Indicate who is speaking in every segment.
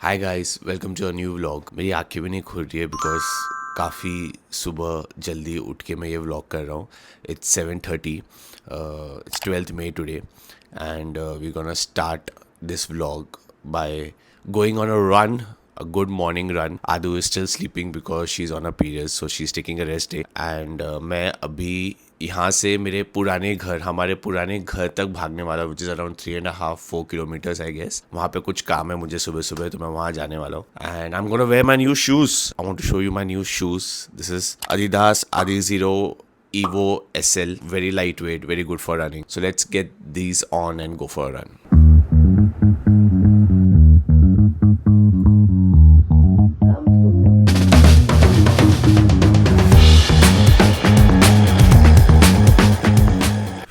Speaker 1: Hi guys, welcome to a new vlog. मेरी आंखें भी नहीं खुल रही है बिकॉज काफ़ी सुबह जल्दी उठ के मैं ये व्लॉग कर रहा हूँ। It's 7:30, it's 12th May today and we gonna start this vlog by going on a run, a good morning run. Adu is still sleeping because she's on her period, so she's taking a rest day. And मैं अभी यहाँ से मेरे पुराने घर, हमारे पुराने घर तक भागने वाला हूँ, which is around 3.5-4 kilometers I guess. वहाँ पे कुछ काम है मुझे सुबह सुबह, तो मैं वहाँ जाने वाला हूँ. And I'm gonna wear my new shoes. I want to show you my new shoes. This is Adidas Adizero Evo SL, very lightweight, very good for running. So let's get these on and go for a run.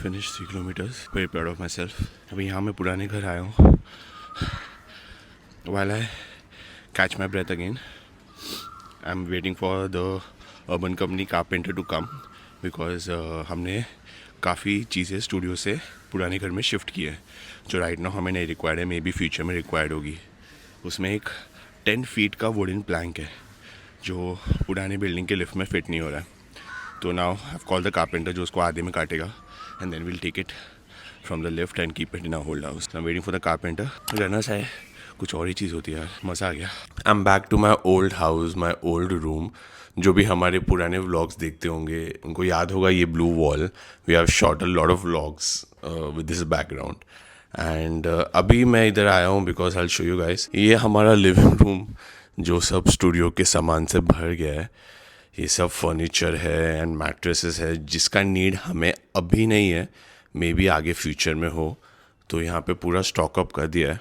Speaker 1: Finished 3 kilometers. Very proud of myself. अभी यहाँ मैं पुराने घर आया हूँ. While I catch my breath again, I'm waiting for the urban company carpenter to come because हमने काफ़ी चीज़ें स्टूडियो से पुराने घर में शिफ्ट की है जो राइट नाउ हमें नहीं रिक्वायर्ड है, मे बी फ्यूचर में रिक्वायर्ड होगी. उसमें एक 10 फीट का वुडन प्लैंक है जो पुरानी बिल्डिंग के लिफ्ट में फिट नहीं हो रहा है. तो now I have called the carpenter जो उसको आधे में काटेगा and then will take it from the lift and keep it in a hold house. I am waiting for the carpenter. Runners है, कुछ और ही चीज़ होती है यार, मज़ा आ गया. I am back to my old house, my old room. जो भी हमारे पुराने व्लॉग्स देखते होंगे उनको याद होगा ये blue wall. We have shot a lot of vlogs with this background. And अभी मैं इधर आया हूँ because I show you guys. ये हमारा लिविंग रूम जो सब स्टूडियो के सामान से भर गया है. ये सब फर्नीचर है एंड मैट्रेसेस है जिसका नीड हमें अभी नहीं है, मे बी आगे फ्यूचर में हो. तो यहाँ पे पूरा स्टॉकअप कर दिया है.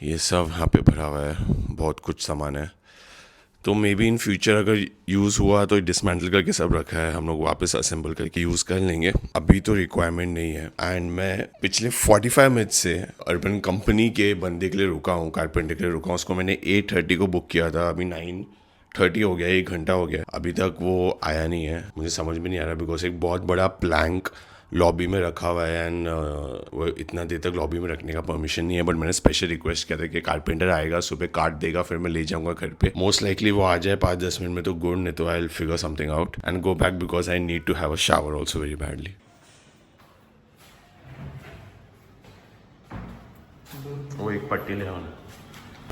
Speaker 1: ये सब यहाँ पे भरा हुआ है, बहुत कुछ सामान है. तो मे बी इन फ्यूचर अगर यूज़ हुआ तो डिसमेंटल करके सब रखा है, हम लोग वापस असेंबल करके यूज़ कर लेंगे. अभी तो रिक्वायरमेंट नहीं है. एंड मैं पिछले 45 मिनट से अर्बन कंपनी के बंदे के लिए रुका हूँ, कारपेंटर के लिए रुका हूँ. उसको मैंने 8:30 को बुक किया था, अभी 9:30 हो गया, 1 घंटा हो गया, अभी तक वो आया नहीं है. मुझे समझ में नहीं आ रहा बिकॉज एक बहुत बड़ा प्लैंक लॉबी में रखा हुआ है एंड वो इतना देर तक लॉबी में रखने का परमिशन नहीं है. बट मैंने स्पेशल रिक्वेस्ट किया था कि कारपेंटर आएगा, सुबह काट देगा, फिर मैं ले जाऊंगा घर पे. मोस्ट लाइकली वो आ जाए 5-10 मिनट में तो गुड, नहीं तो I will figure something out and go back because I need to have a shower also very badly. वो एक पट्टी ले आना.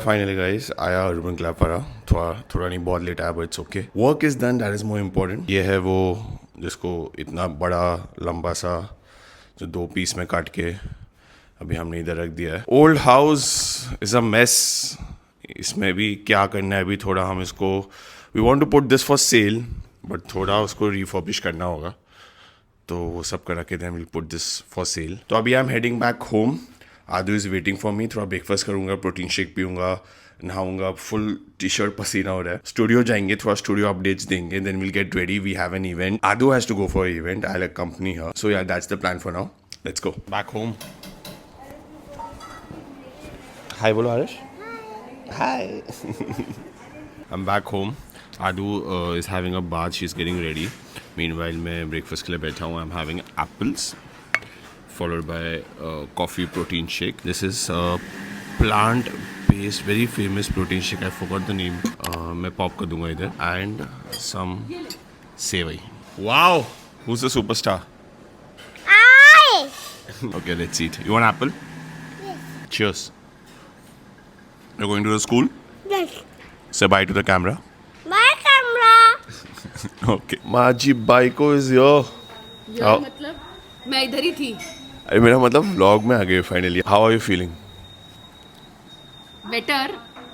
Speaker 1: फाइनली गाइस आया अर्बन क्लब पर. थोड़ा नहीं, बहुत लेट आया but it's okay. Work is done, that is more important. ये है वो जिसको इतना बड़ा लंबा सा जो 2 पीस में काट के अभी हमने इधर रख दिया है. Old house is a mess. इसमें भी क्या करना है अभी, थोड़ा हम इसको we want to put this for sale but थोड़ा उसको रिफर्बिश करना होगा. तो वो सब करा के then will put this for sale. तो अभी I am heading back home. Adu is waiting for me. थोड़ा ब्रेकफास्ट करूँगा, प्रोटीन शेक पीऊँगा, नहाऊंगा, फुल टी-शर्ट पसीना हो रहा है. स्टूडियो जाएंगे, थोड़ा स्टूडियो अपडेट्स देंगे, then will get ready. We have an event. Adu has to go for event. I will accompany her. So yeah that's the plan for now. Let's go back home. Hi बोलो Aarush. Hi. I am back home. Adu is having a bath, she is getting ready. Meanwhile मैं breakfast के लिए बैठा हूँ. I am having apples followed by coffee protein shake. This is plant-based, very famous protein shake. I forgot the name. मैं pop कर दूँगा इधर. And some sevai. Wow! Who's the superstar?
Speaker 2: I.
Speaker 1: Okay, let's eat. You want apple?
Speaker 2: Yes.
Speaker 1: Cheers. You're going to the school?
Speaker 2: Yes.
Speaker 1: Say bye to the camera.
Speaker 2: My camera.
Speaker 1: Okay. Maji Baiko is here.
Speaker 3: यार मतलब मैं इधर ही थी.
Speaker 1: अरे मेरा मतलब vlog में आ गए finally. How are you feeling?
Speaker 3: Better.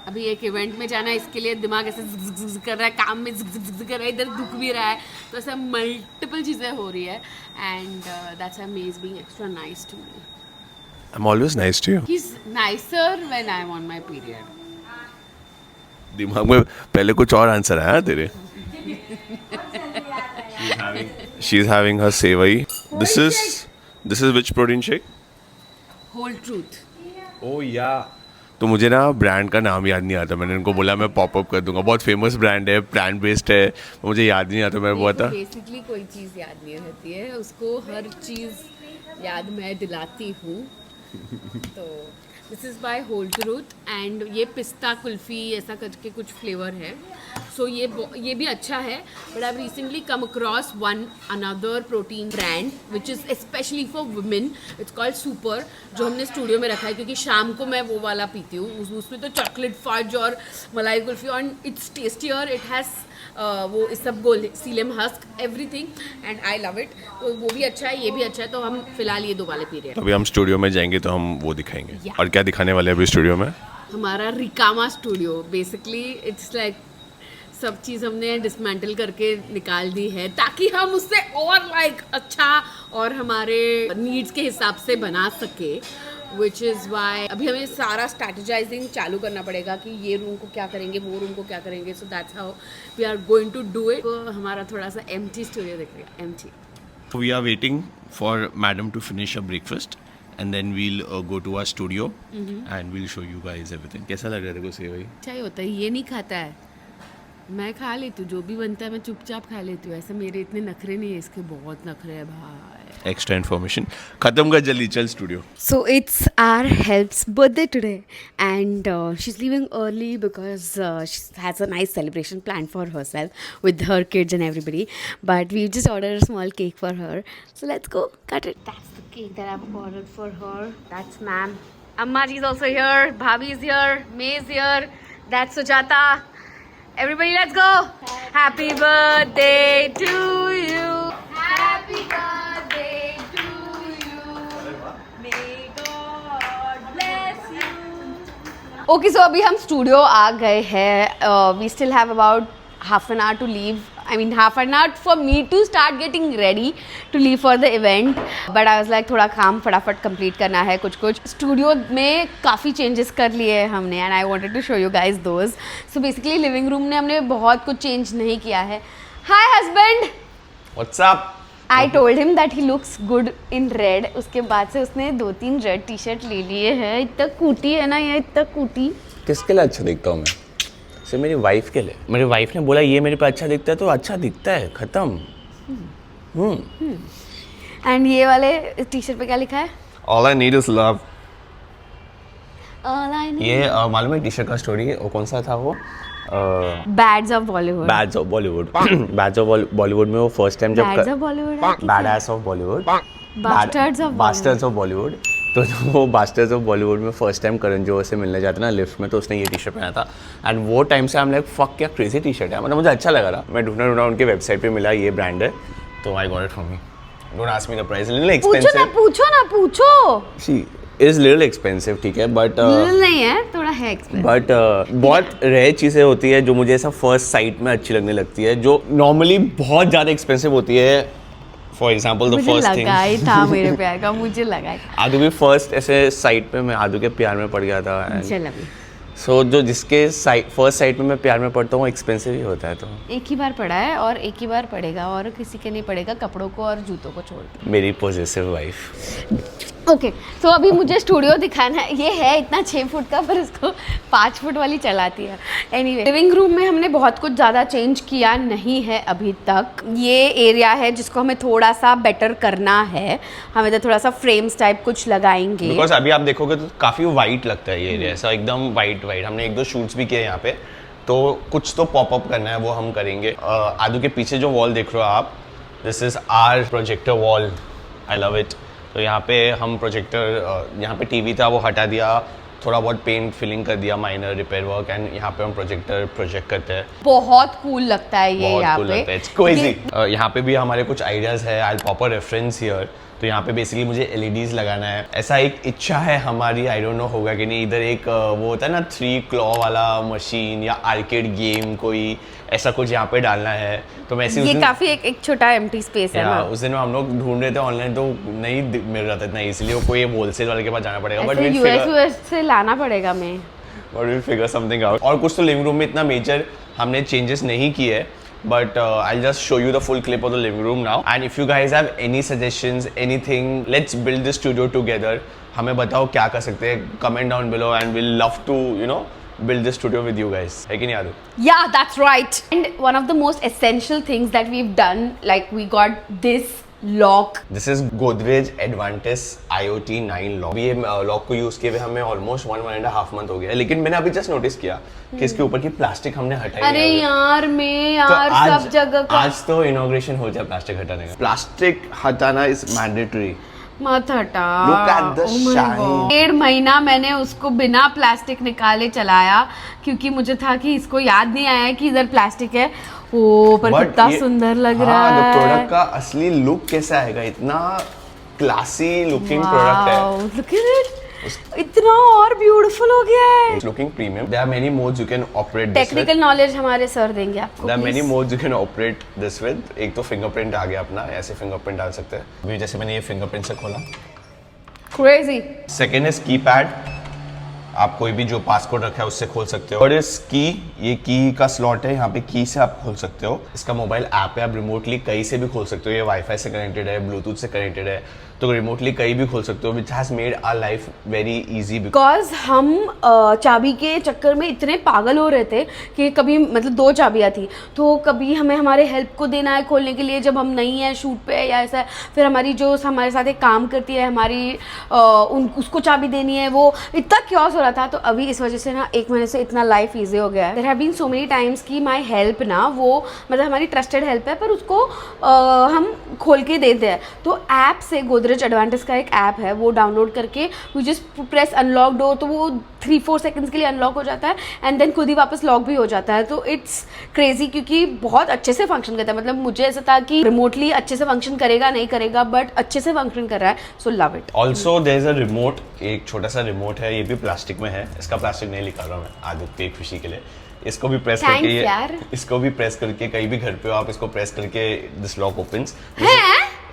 Speaker 3: अभी एक इवेंट में जाना है, इसके लिए दिमाग ऐसे ज़िग ज़िग ज़िग कर रहा है, काम में ज़िग ज़िग ज़िग कर रहा है, इधर दुख भी रहा है, तो ऐसा मल्टीपल चीज़ें हो रही है. And that's why is being extra nice to me.
Speaker 1: I am always nice to you.
Speaker 3: He is nicer when I am on my period.
Speaker 1: दिमाग में पहले कुछ और आंसर आया तेरे. She is having her sevai. This is which protein shake?
Speaker 3: Whole truth.
Speaker 1: Oh yeah. तो मुझे ना ब्रांड का नाम याद नहीं आता. मैंने उनको बोला मैं पॉपअप कर दूंगा. बहुत फेमस ब्रांड है, प्लांट बेस्ड है. मुझे याद नहीं आता. मैं बोला था
Speaker 3: बेसिकली कोई चीज़ याद नहीं रहती है, उसको हर चीज़ याद मैं दिलाती हूँ. तो this is by whole truth and ये पिस्ता कुल्फ़ी ऐसा करके कुछ फ्लेवर है. सो ये भी अच्छा है. But I recently come across one another protein brand which is specially for women. It's called super, जो हमने स्टूडियो में रखा है क्योंकि शाम को मैं वो वाला पीती हूँ. उसमें तो चॉकलेट फज और मलाई कुल्फ़ी और इट्स टेस्टियर. इट हैज़ वो इस सब गोल सीलेम हस्क everything and I love it. तो वो भी अच्छा है, ये भी अच्छा है. तो हम फिलहाल ये दो वाले पी रहे हैं.
Speaker 1: तो अभी हम स्टूडियो में जाएंगे तो हम वो दिखाएंगे.
Speaker 3: Yeah.
Speaker 1: और क्या दिखाने वाले हैं अभी स्टूडियो में?
Speaker 3: हमारा रिकामा स्टूडियो. बेसिकली इट्स लाइक सब चीज़ हमने डिसमेंटल करके निकाल दी है ताकि हम उससे और लाइक अच्छा और हमारे नीड्स के हिसाब से बना सके. विच इज़ वाई अभी हमें सारा स्ट्रैटेजाइजिंग चालू करना पड़ेगा कि ये रूम को क्या करेंगे, वो रूम को क्या करेंगे. So that's how we are going to do it. हमारा थोड़ा सा एम्प्टी स्टूडियो दिख रहा है, empty.
Speaker 1: We are waiting for madam to finish her breakfast and then we'll go to our studio and we'll show you guys everything. कैसा लग रहा है तेरे को सेवई?
Speaker 3: अच्छा ही होता है. ये नहीं खाता है, मैं खा लेती हूँ. जो भी बनता है मैं चुपचाप खा लेती हूँ. ऐसे मेरे इतने नखरे नहीं है, इसके बहुत नखरे है भाई.
Speaker 1: Extra information. खत्म कर जल्दी, चल studio.
Speaker 3: So it's our help's birthday today and she's leaving early because she has a nice celebration planned for herself with her kids and everybody. But we just ordered a small cake for her. So let's go cut it. That's the cake that I've ordered for her. That's ma'am. Amma ji is also here. Bhabhi is here. May is here. That's Sujata. Everybody, let's go. Happy birthday to you. Happy birthday to you. May God bless you. Okay, so अभी हम studio आ गए हैं. We still have about half an hour to leave. I mean half an hour for me to start getting ready to leave for the event. But I was like थोड़ा काम फटाफट complete करना है. कुछ studio में काफ़ी changes कर लिए हैं हमने and I wanted to show you guys those. So basically living room ने हमने बहुत कुछ चेंज नहीं किया है. Hi husband.
Speaker 1: What's up?
Speaker 3: I told him that he looks good in red. उसके बाद से उसने 2-3 रेड टी शर्ट ले लिए हैं. इतना कूटी है ना ये, इतना कूटी.
Speaker 4: किसके लिए अच्छा दिखता हूँ मैं? सिर्फ मेरी वाइफ के लिए. मेरी वाइफ ने बोला ये मेरे पे अच्छा दिखता है तो अच्छा दिखता है, खत्म.
Speaker 3: एंड ये वाले टी शर्ट पे क्या लिखा है?
Speaker 1: All I need is love.
Speaker 3: All I need.
Speaker 4: ये मालूम है टी शर्ट का स्टोरी है? वो कौन सा था वो?
Speaker 3: Bads of Bollywood.
Speaker 4: Bads of Bollywood. Bads of Bollywood में वो फर्स्ट टाइम जब
Speaker 3: Bads of Bollywood है?
Speaker 4: Bads of Bollywood.
Speaker 3: Bastards of
Speaker 4: bastards of Bollywood. तो जो वो बास्टर्ड्स ऑफ बॉलीवुड में फर्स्ट टाइम करण जोहर से मिलने जाते ना लिफ्ट में, तो उसने ये टी शर्ट पहना था. एंड वो टाइम से हम लाइक फक क्या क्रेजी टी शर्ट है. मतलब मुझे अच्छा लगा था. मैं ढूंढा उनके वेबसाइट पे मिला ये ब्रांड है तो I got it for me. Don't ask me the price. Little expensive.
Speaker 3: पूछो.
Speaker 4: सी इज लिटिल एक्सपेंसिव, ठीक है, बट
Speaker 3: नहीं है, थोड़ा है एक्सपेंसिव.
Speaker 4: बट बहुत रेयर चीज़ें होती है जो मुझे ऐसा फर्स्ट साइट में अच्छी लगने लगती है, जो नॉर्मली बहुत ज़्यादा एक्सपेंसिव होती है. फॉर एग्जाम्पल द
Speaker 3: मुझे
Speaker 4: फर्स्ट
Speaker 3: लगा ही
Speaker 4: थिंग
Speaker 3: था मेरे प्यार का, मुझे लगा ही था.
Speaker 4: आदू भी फर्स्ट ऐसे साइट पे मैं आदू के प्यार में पड़ गया था.
Speaker 3: चल अभी
Speaker 4: सो जो जिसके फर्स्ट साइट में मैं प्यार में पड़ता हूँ वो एक्सपेंसिव ही होता है. तो
Speaker 3: एक ही बार पड़ा है और एक ही बार पड़ेगा और किसी के नहीं पड़ेगा, कपड़ों को और जूतों को छोड़ के.
Speaker 4: मेरी पॉजिटिव वाइफ.
Speaker 3: ओके, तो अभी मुझे स्टूडियो दिखाना है. ये है इतना 6 फुट का पर इसको 5 फुट वाली चलाती है. एनीवे, लिविंग रूम में हमने बहुत कुछ ज़्यादा चेंज किया नहीं है अभी तक. ये एरिया है जिसको हमें थोड़ा सा बेटर करना है. हमें तो थोड़ा सा फ्रेम्स टाइप कुछ लगाएंगे.
Speaker 4: बिकॉज अभी आप देखोगे तो काफ़ी वाइट लगता है ये एरिया, ऐसा एकदम वाइट. हमने 1-2 शूट्स भी किए यहाँ पे, तो कुछ तो पॉपअप करना है, वो हम करेंगे. आदू के पीछे जो वॉल देख रहे हो आप, this is our projector wall. I love it. तो यहाँ पे हम प्रोजेक्टर, यहाँ पे टीवी था वो हटा दिया, थोड़ा बहुत पेंट फिलिंग कर दिया, माइनर रिपेयर वर्क, एंड यहाँ पे हम प्रोजेक्टर प्रोजेक्ट करते हैं.
Speaker 3: बहुत कूल लगता है ये.
Speaker 4: बहुत
Speaker 3: यहाँ
Speaker 4: cool
Speaker 3: पे
Speaker 4: लगता है. It's crazy. यहाँ पे भी हमारे कुछ आइडियाज़ है. आई पॉप अ रेफरेंस हियर. तो यहाँ पे बेसिकली मुझे LEDs लगाना है. ऐसा एक इच्छा है हमारी, आई डोंट नो होगा कि नहीं. इधर एक वो होता है ना 3 क्लॉ वाला मशीन या आर्केड गेम, कोई ऐसा कुछ यहाँ पे डालना है. तो मैं
Speaker 3: ये काफी एक छोटा एम्प्टी स्पेस है ना.
Speaker 4: उस दिन हम लोग ढूंढ रहे थे ऑनलाइन तो नहीं मिल रहा था इतना, इसलिए कोई होलसेल वाले के पास जाना पड़ेगा. बट
Speaker 3: यूएस से लाना पड़ेगा मैं.
Speaker 4: But will figure something out. और कुछ तो लिविंग रूम में इतना मेजर हमने चेंजेस नहीं किए है. But I'll just show you the full clip of the living room now. And if you guys have any suggestions, anything, let's build this studio together. हमें बताओ क्या कर सकते हैं. Comment down below and we'll love to, you know, build this studio with you guys. है कि नहीं आदू?
Speaker 3: Yeah, that's right. And one of the most essential things that we've done, like we got this lock.
Speaker 4: This is Godrej advantage IoT 9 lock. ये lock को use किए हुए हमें almost 1.5 month हो गया है, लेकिन मैंने अभी जस्ट नोटिस किया कि इसके ऊपर की प्लास्टिक हमने हटाई
Speaker 3: अरे
Speaker 4: नहीं है।
Speaker 3: यार
Speaker 4: तो
Speaker 3: यार सब जगह का
Speaker 4: आज तो इनॉग्रेशन हो जाए प्लास्टिक हटाने का। प्लास्टिक हटाना इज मैंडेटरी।
Speaker 3: मत हटा।
Speaker 4: Look at the
Speaker 3: Oh my
Speaker 4: shine.
Speaker 3: God. 1.5 महीना मैंने उसको बिना प्लास्टिक निकाले चलाया क्योंकि मुझे था कि इसको याद नहीं आया कि इधर प्लास्टिक है। ओ पर
Speaker 4: But
Speaker 3: कितना
Speaker 4: ये-
Speaker 3: सुंदर लग
Speaker 4: हाँ,
Speaker 3: रहा है।
Speaker 4: प्रोडक्ट का असली लुक कैसा आएगा, इतना क्लासी लुकिंग प्रोडक्ट है।
Speaker 3: Wow, look at it. इतना और ब्यूटीफुल हो गया है।
Speaker 4: It's looking premium. There are many modes you can operate this with.
Speaker 3: Technical knowledge हमारे सर देंगे आपको।
Speaker 4: There are many
Speaker 3: please.
Speaker 4: modes you can operate this with. एक तो फिंगरप्रिंट आ गया अपना, ऐसे फिंगरप्रिंट डाल सकते हैं। अभी जैसे मैंने ये फिंगरप्रिंट से खोला।
Speaker 3: Crazy.
Speaker 4: Second is keypad. आप कोई भी जो पासकोड रखा है उससे खोल सकते हो। और इस की, ये की का स्लॉट है, यहाँ पे की से आप खोल सकते हो। इसका मोबाइल ऐप है, आप रिमोटली कहीं से भी खोल सकते हो। ये वाईफाई से कनेक्टेड है, ब्लूटूथ से कनेक्टेड है, तो रिमोटली कहीं भी खोल सकते हो, which has made our life very easy.
Speaker 3: Because हम चाबी के चक्कर में इतने पागल हो रहे थे कि कभी मतलब 2 चाबियाँ थी, तो कभी हमें हमारे हेल्प को देना है खोलने के लिए जब हम नहीं हैं शूट पे या ऐसा, फिर हमारी जो हमारे साथ एक काम करती है हमारी उसको चाबी देनी है, वो इतना क्योस हो रहा था। तो अभी इस वजह से ना 1 महीने से इतना लाइफ ईजी हो गया है। There have been so many times कि माई हेल्प ना वो मतलब हमारी ट्रस्टेड हेल्प है पर उसको हम खोल के देते हैं। तो ऐप से गोदरेज एडवांटेज का एक ऐप है, वो डाउनलोड करके we just press unlock door, तो वो 3-4 सेकंड्स के लिए अनलॉक हो जाता है एंड देन खुद ही वापस लॉक भी हो जाता है। तो इट्स क्रेजी क्योंकि बहुत अच्छे से फंक्शन करता है। मतलब मुझे ऐसा था कि रिमोटली अच्छे से फंक्शन करेगा नहीं करेगा, बट अच्छे से फंक्शन कर रहा है, so love it.
Speaker 4: Also there is a remote, एक छोटा सा रिमोट है, ये भी प्लास्टिक में है। इसका प्लास्टिक नहीं निकाल रहा मैं आदत की खुशी के लिए। इसको भी प्रेस
Speaker 3: Thanks,
Speaker 4: करके
Speaker 3: यार।
Speaker 4: इसको भी प्रेस करके कहीं भी घर पे हो आप इसको प्रेस करके दिस लॉक ओपन्स।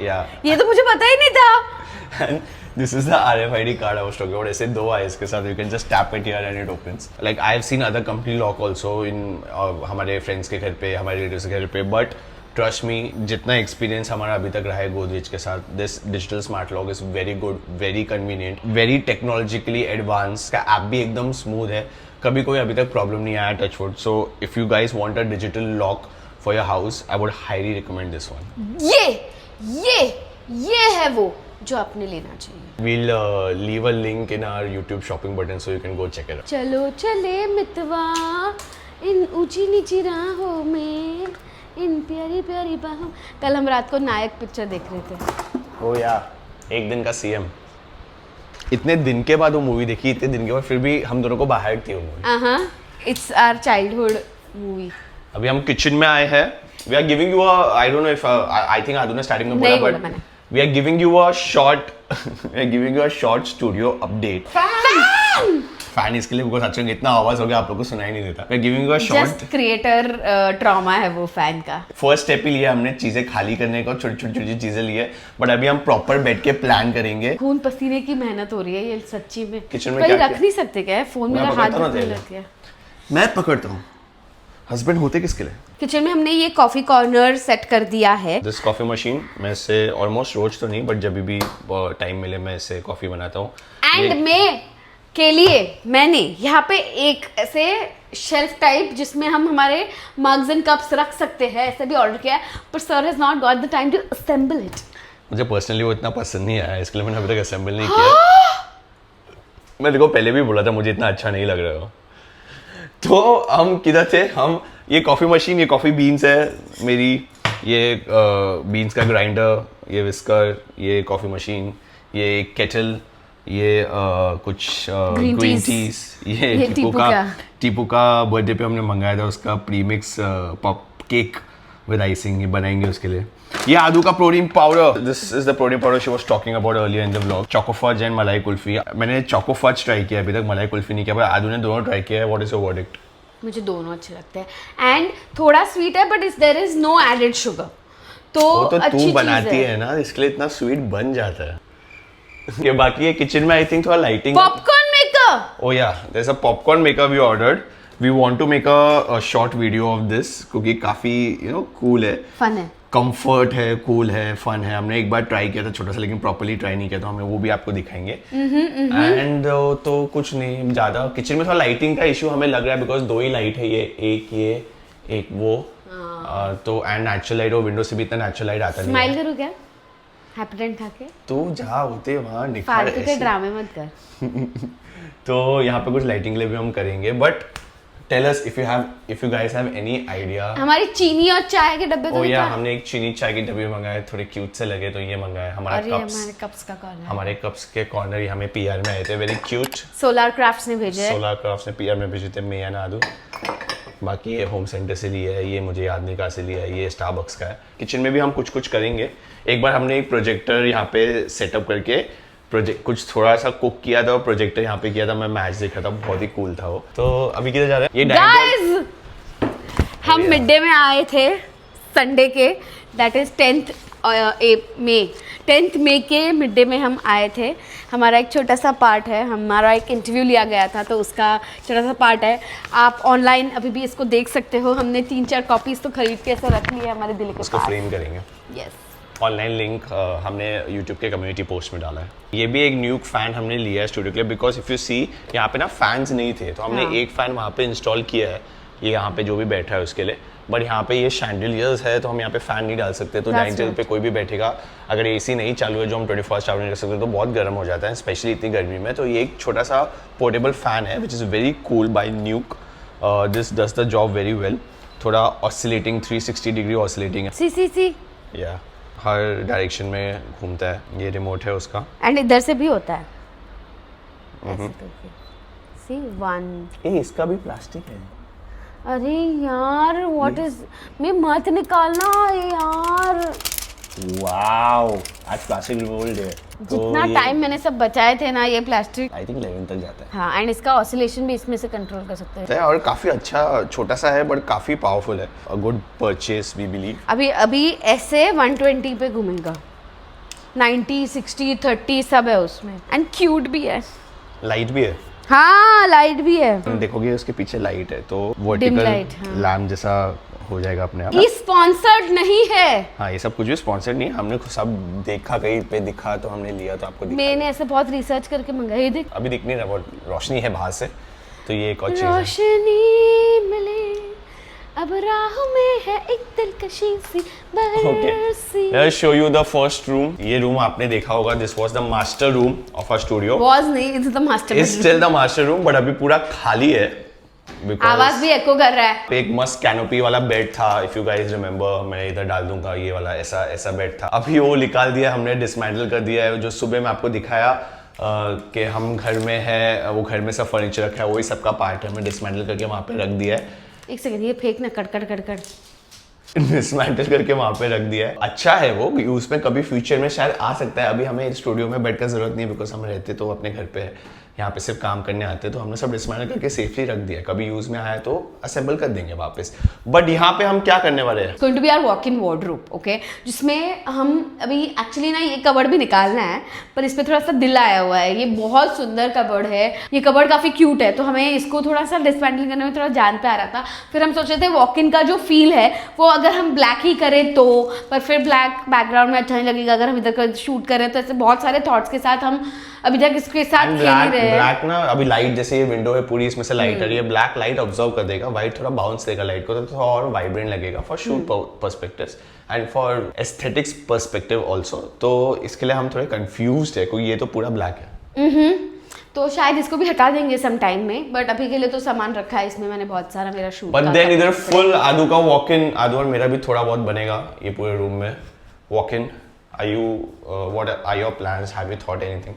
Speaker 4: या
Speaker 3: ये तो मुझे पता ही नहीं था।
Speaker 4: This is the RFID card I was talking about. ऐसे 2 आईज के साथ you can just tap it here and it opens. Like I have seen other company lock also in हमारे फ्रेंड्स के घर पे, हमारे रिलेटिव्स के घर पे, बट ट्रस्ट मी जितना एक्सपीरियंस हमारा अभी तक रहा है गोदरेज के साथ, this digital smart lock is very good, very convenient, very technologically advance. का ऐप भी एकदम स्मूथ है, कभी कोई अभी तक प्रॉब्लम नहीं आया touchwood. So if you guys want a digital lock for your house I would highly recommend this one.
Speaker 3: ये है वो जो आपने लेना चाहिए।
Speaker 4: We'll leave a link in our YouTube shopping button so you can go check it out.
Speaker 3: चलो चले मितवा इन ऊंची नीची राहों में, इन प्यारी प्यारी बाहों। कल हम रात को नायक पिक्चर देख रहे थे।
Speaker 4: Oh yeah, एक दिन का CM। इतने दिन के बाद वो मूवी देखी, इतने दिन के बाद फिर भी हम दोनों को बाहर थी वो movie.
Speaker 3: It's our childhood movie.
Speaker 4: अभी हम किचन में आए हैं। We are giving you a, I don't know if I think आदू ने स्टार्टिंग में बोला,
Speaker 3: नहीं बोला
Speaker 4: but
Speaker 3: मैंने।
Speaker 4: we are giving you a short we are giving you a short studio update. Fan इसके लिए बिकॉज अच्छा इतना आवाज हो गया आप लोगों को सुनाई नहीं देता। We are giving you a short
Speaker 3: just creator trauma है वो फैन का।
Speaker 4: फर्स्ट स्टेप ही लिया हमने, चीजें खाली करने का, छोटी छोटी चीजें ली है, बट अभी हम प्रॉपर बैठ के प्लान करेंगे।
Speaker 3: खून पसीने की मेहनत हो रही है ये सच्ची में।
Speaker 4: किचन में
Speaker 3: पर ये
Speaker 4: क्या
Speaker 3: रख
Speaker 4: किया?
Speaker 3: नहीं सकते क्या फोन?
Speaker 4: मैं
Speaker 3: मेरा हाथ
Speaker 4: पकड़ता ना
Speaker 3: दुखने
Speaker 4: तेरे।
Speaker 3: लग गया।
Speaker 4: मैं पकड़ता हूँ। हस्बैंड होते किसके लिए?
Speaker 3: किचन में हमने ये कॉफी कॉर्नर सेट कर दिया है।
Speaker 4: दिस कॉफी मशीन मैं इससे ऑलमोस्ट रोज तो नहीं बट जब भी टाइम मिले मैं इससे कॉफी बनाता हूँ।
Speaker 3: एंड मैं के लिए मैंने यहाँ पे एक ऐसे शेल्फ टाइप जिसमें हम हमारे मग्स एंड कप्स रख सकते हैं ऐसे भी ऑर्डर किया है, पर sir has not got the time to assemble it.
Speaker 4: मुझे पर्सनली वो इतना पसंद नहीं आया, इसके लिए मैंने अभी तक असेंबल नहीं किया। मैं देखो पहले भी बोला था मुझे इतना अच्छा नहीं लग रहा हो। तो हम किधर थे हम? ये कॉफ़ी मशीन, ये कॉफ़ी बीन्स है मेरी, ये बीन्स का ग्राइंडर, ये विस्कर, ये कॉफ़ी मशीन, ये केटल, ये कुछ
Speaker 3: Green
Speaker 4: ग्रीन
Speaker 3: teas.
Speaker 4: टीज, ये
Speaker 3: ये
Speaker 4: टीपू का बर्थडे पे हमने मंगाया था उसका premix pop cake with icing, ये बनाएंगे उसके लिए। ये आदू का protein powder, this is the protein powder she was talking about earlier in the vlog. Choco fudge and malai kulfi. मैंने चोको फज ट्राई किया अभी तक, मलाई कुल्फी नहीं किया, पर आदू ने दोनों ट्राई किया है। What is your verdict?
Speaker 3: मुझे दोनों अच्छे लगते हैं एंड थोड़ा स्वीट है but there is no added sugar, तो
Speaker 4: वो तो
Speaker 3: अच्छी
Speaker 4: तू
Speaker 3: चीज
Speaker 4: बनाती है ना, इसके लिए इतना स्वीट बन जाता है। ये बाकी ये किचन में आई थिंक थोड़ा lighting.
Speaker 3: Popcorn maker.
Speaker 4: Oh yeah, there's a popcorn maker we ordered. We want to make a short video of this क्योंकि काफी cool है,
Speaker 3: फन है,
Speaker 4: कंफर्ट है, कूल है, फन है। हमने एक बार ट्राई किया था छोटा सा, लेकिन प्रॉपर्ली ट्राई नहीं किया था हमने, वो भी आपको दिखाएंगे। एंड तो कुछ नहीं ज़्यादा। किचन में थोड़ा लाइटिंग का इशू हमें लग रहा है बिकॉज 2 ही लाइट है, ये एक वो। तो एंड नेचुरल लाइट, वो विंडो से भी इतना नेचुरल लाइट आता नहीं
Speaker 3: स्माइल
Speaker 4: है।
Speaker 3: करूँ क्या? हैप्पीडेंट खा के
Speaker 4: तो जहाँ होते वहाँ निखार
Speaker 3: फालतू के
Speaker 4: ऐसे।
Speaker 3: ड्रामे मत कर।
Speaker 4: तो यहाँ पे कुछ लाइटिंग के लिए भी हम करेंगे, but tell us if you guys have any idea.
Speaker 3: हमारी चीनी और चाय के डब्बे तो
Speaker 4: ओ या
Speaker 3: निकाल।
Speaker 4: हमने एक चीनी चाय की डब्बी मंगाए, थोड़े क्यूट से लगे तो ये मंगाए। हमारा
Speaker 3: और ये
Speaker 4: कप्स,
Speaker 3: हमारे कप्स का कॉर्नर।
Speaker 4: हमारे कप्स के कॉर्नर हमें पीआर में आए थे, वेरी क्यूट।
Speaker 3: सोलार क्राफ्ट्स ने भेजे है।
Speaker 4: सोलार क्राफ्ट्स ने पीआर में भेजे थे, मैं या नादू। बाकी ये होम सेंटर से लिया है, ये मुझे याद नहीं कहाँ से लिया है, ये स्टारबक्स का है। किचन में भी हम कुछ कुछ करेंगे। एक बार हमने एक प्रोजेक्टर यहाँ पे सेटअप करके प्रोजेक्ट कुछ थोड़ा सा कुक किया था और प्रोजेक्टर यहाँ पे किया था, मैं मैच देखा था, बहुत ही कूल था वो। तो अभी किधर जा रहे हैं? ये
Speaker 3: गाइस हम मिड डे में आए थे संडे के, दैट इज 10th मई के मिड डे में हम आए थे। हमारा एक छोटा सा पार्ट है, हमारा एक इंटरव्यू लिया गया था तो उसका छोटा सा पार्ट है। आप ऑनलाइन अभी भी इसको देख सकते हो। हमने 3-4 कॉपीज तो खरीद के ऐसे रख लिया हमारे दिल के
Speaker 4: उसको
Speaker 3: पास।
Speaker 4: फ्रेम करेंगे।
Speaker 3: यस।
Speaker 4: ऑनलाइन लिंक हमने YouTube के कम्युनिटी पोस्ट में डाला है। ये भी एक न्यू फैन हमने लिया है स्टूडियो के लिए, बिकॉज इफ़ यू सी यहाँ पे ना फैंस नहीं थे, तो हमने
Speaker 3: हाँ।
Speaker 4: एक फ़ैन वहाँ पे इंस्टॉल किया है, ये यहाँ पे जो भी बैठा है उसके लिए। बट यहाँ पे ये शैंडलियर्स है तो हम यहाँ पे फ़ैन नहीं डाल सकते, तो डाइनिंग टेबल पे कोई भी बैठेगा, अगर AC नहीं चालू है जो हम 24 आवर नहीं कर सकते तो बहुत गर्म हो जाता है, स्पेशली इतनी गर्मी में। तो ये एक छोटा सा पोर्टेबल फ़ैन है which is very cool by न्यूक। This does the job very well. थोड़ा ऑसिलेटिंग 360 डिग्री ऑसिलेटिंग है,
Speaker 3: सी
Speaker 4: या हर डायरेक्शन में घूमता है। ये रिमोट है उसका।
Speaker 3: एंड इधर से भी होता है ऐसे करके। सी 1।
Speaker 4: ए, इसका भी प्लास्टिक है।
Speaker 3: अरे यार व्हाट इज, मैं मत निकालना यार।
Speaker 4: वाओ, आज प्लास्टिक रिवोल्ट है।
Speaker 3: जितना टाइम मैंने सब बचाए थे ना, ये प्लास्टिक।
Speaker 4: आई थिंक 11 तक जाता है।
Speaker 3: हाँ, एंड इसका ऑसिलेशन भी इसमें से कंट्रोल कर सकते हैं।
Speaker 4: और काफी अच्छा, छोटा सा है बट काफी पावरफुल है। A good purchase we believe.
Speaker 3: अभी ऐसे 120 पे घूमेगा, 90, 60, 30 सब है उसमें, एंड क्यूट भी है।
Speaker 4: लाइट भी है।
Speaker 3: हाँ, लाइट भी है।
Speaker 4: देखोगे उसके पीछे लाइट है, तो
Speaker 3: Dim
Speaker 4: वर्टिकल
Speaker 3: light, हाँ।
Speaker 4: लैम्प जैसा हो जाएगा अपने आप।
Speaker 3: ये स्पॉन्सर्ड नहीं है।
Speaker 4: हाँ, ये सब कुछ भी स्पॉन्सर्ड नहीं है, हमने सब देखा, कहीं पे दिखा तो हमने लिया, तो आपको दिखा।
Speaker 3: मैंने ऐसे बहुत रिसर्च करके मंगाया। ये देख,
Speaker 4: अभी दिख नहीं रहा, बहुत रोशनी है बाहर से, तो ये एक और चीज है।
Speaker 3: रोशनी मिले अब राह में है एक दिलकशी सी बरसी।
Speaker 4: I'll show you the first room. ये रूम आपने देखा होगा, this was the master room of our studio.
Speaker 3: Was नहीं, it's the master
Speaker 4: It's
Speaker 3: bedroom।
Speaker 4: still the master room, but अभी पूरा खाली है because
Speaker 3: आवाज भी एको कर रहा है।
Speaker 4: एक मस्त कैनोपी वाला बेड था, if you guys remember, मैं इधर डाल दूंगा, ये वाला ऐसा बेड था, अभी वो निकाल दिया हमने, डिसमेंटल कर दिया है। जो सुबह मैं आपको दिखाया कि हम घर में है, वो घर में सब फर्नीचर रखा है, वही सबका पार्ट है, हमने डिसमेंटल करके वहाँ पे रख दिया है।
Speaker 3: एक सेकंड, ये फेंक ना, कड़कड़।
Speaker 4: डिसमेंटल करके वहाँ पे रख दिया है। अच्छा है वो, यूज में कभी फ्यूचर में शायद आ सकता है। अभी हमें स्टूडियो में बेड का जरूरत नहीं है, बिकॉज हम रहते तो अपने घर पे है, यहाँ पे सिर्फ काम करने आते, तो हमने सब डिसमेंटल करके सेफली रख दिया। कभी यूज में आया तो असेंबल कर देंगे वापस। बट यहाँ पे हम क्या करने वाले हैं?
Speaker 3: Going to be our walk in wardrobe, okay, जिसमें हम अभी एक्चुअली ना ये कबर्ड भी निकालना है, पर इस पे थोड़ा सा दिल आया हुआ है। ये बहुत सुंदर कबर्ड है, ये कबर्ड काफी क्यूट है, तो हमें इसको थोड़ा सा डिसमेंटल करने में थोड़ा जान पे आ रहा था। फिर हम सोच रहे थे वॉक इन का जो फील है वो अगर हम ब्लैक ही करें तो, पर फिर ब्लैक बैकग्राउंड में अच्छा नहीं लगेगा अगर हम इधर का शूट करें, तो ऐसे बहुत सारे थॉट्स के साथ हम अभी तक इसके साथ खेल ही रहे हैं।
Speaker 4: ब्लैक ना, अभी लाइट जैसे ये विंडो है पूरी, इसमें से लाइट आ रही है, ब्लैक लाइट ऑब्जर्व कर देगा, व्हाइट थोड़ा बाउंस देगा लाइट को, तो थोड़ा और वाइब्रेंट लगेगा for shoot perspectives and for aesthetics perspective also. तो इसके लिए हम थोड़े कंफ्यूज्ड है, क्योंकि ये तो पूरा ब्लैक है।
Speaker 3: तो शायद इसको भी हटा देंगे सम टाइम में, बट अभी के लिए तो सामान रखा है इसमें मैंने बहुत सारा मेरा शूट।
Speaker 4: बट देन इधर फुल आदू का वॉक इन, आदू और मेरा भी थोड़ा बहुत बनेगा ये पूरे रूम में walk in. Are you what are your plans? Have you thought anything?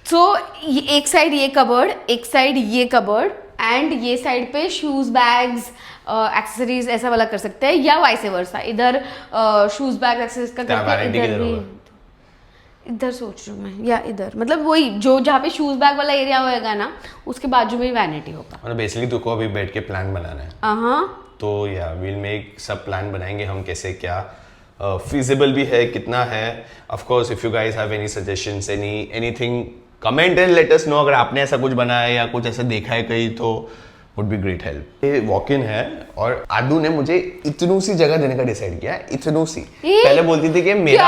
Speaker 3: So एक साइड ये कबर्ड, एक साइड ये कबर्ड, एंड ये साइड पे शूज, बैग्स, एक्सेसरीज ऐसा वाला कर सकते हैं, या वाइस वर्सा। इधर शूज, बैग, एक्सेसरीज का करके इधर भी, इधर सोच रही हूँ मैं, या इधर, मतलब वही जो जहाँ पे शूज बैग वाला एरिया होएगा ना, उसके बाजू में वैनिटी होगा।
Speaker 4: मतलब बेसिकली तुमको अभी बैठ के प्लान बनाना है।
Speaker 3: हाँ,
Speaker 4: तो या विल मेक सब प्लान बनाएंगे हम, कैसे क्या feasible भी है, कितना है। Of course if you guys have any suggestions, anything, comment and let us know. अगर आपने ऐसा कुछ बनाया है या कुछ ऐसा देखा है कहीं, तो वुड बी ग्रेट हेल्प। ये वॉक इन है और आदू ने मुझे इतनू सी जगह देने का डिसाइड किया है, इतनू सी। पहले बोलती थी कि मेरा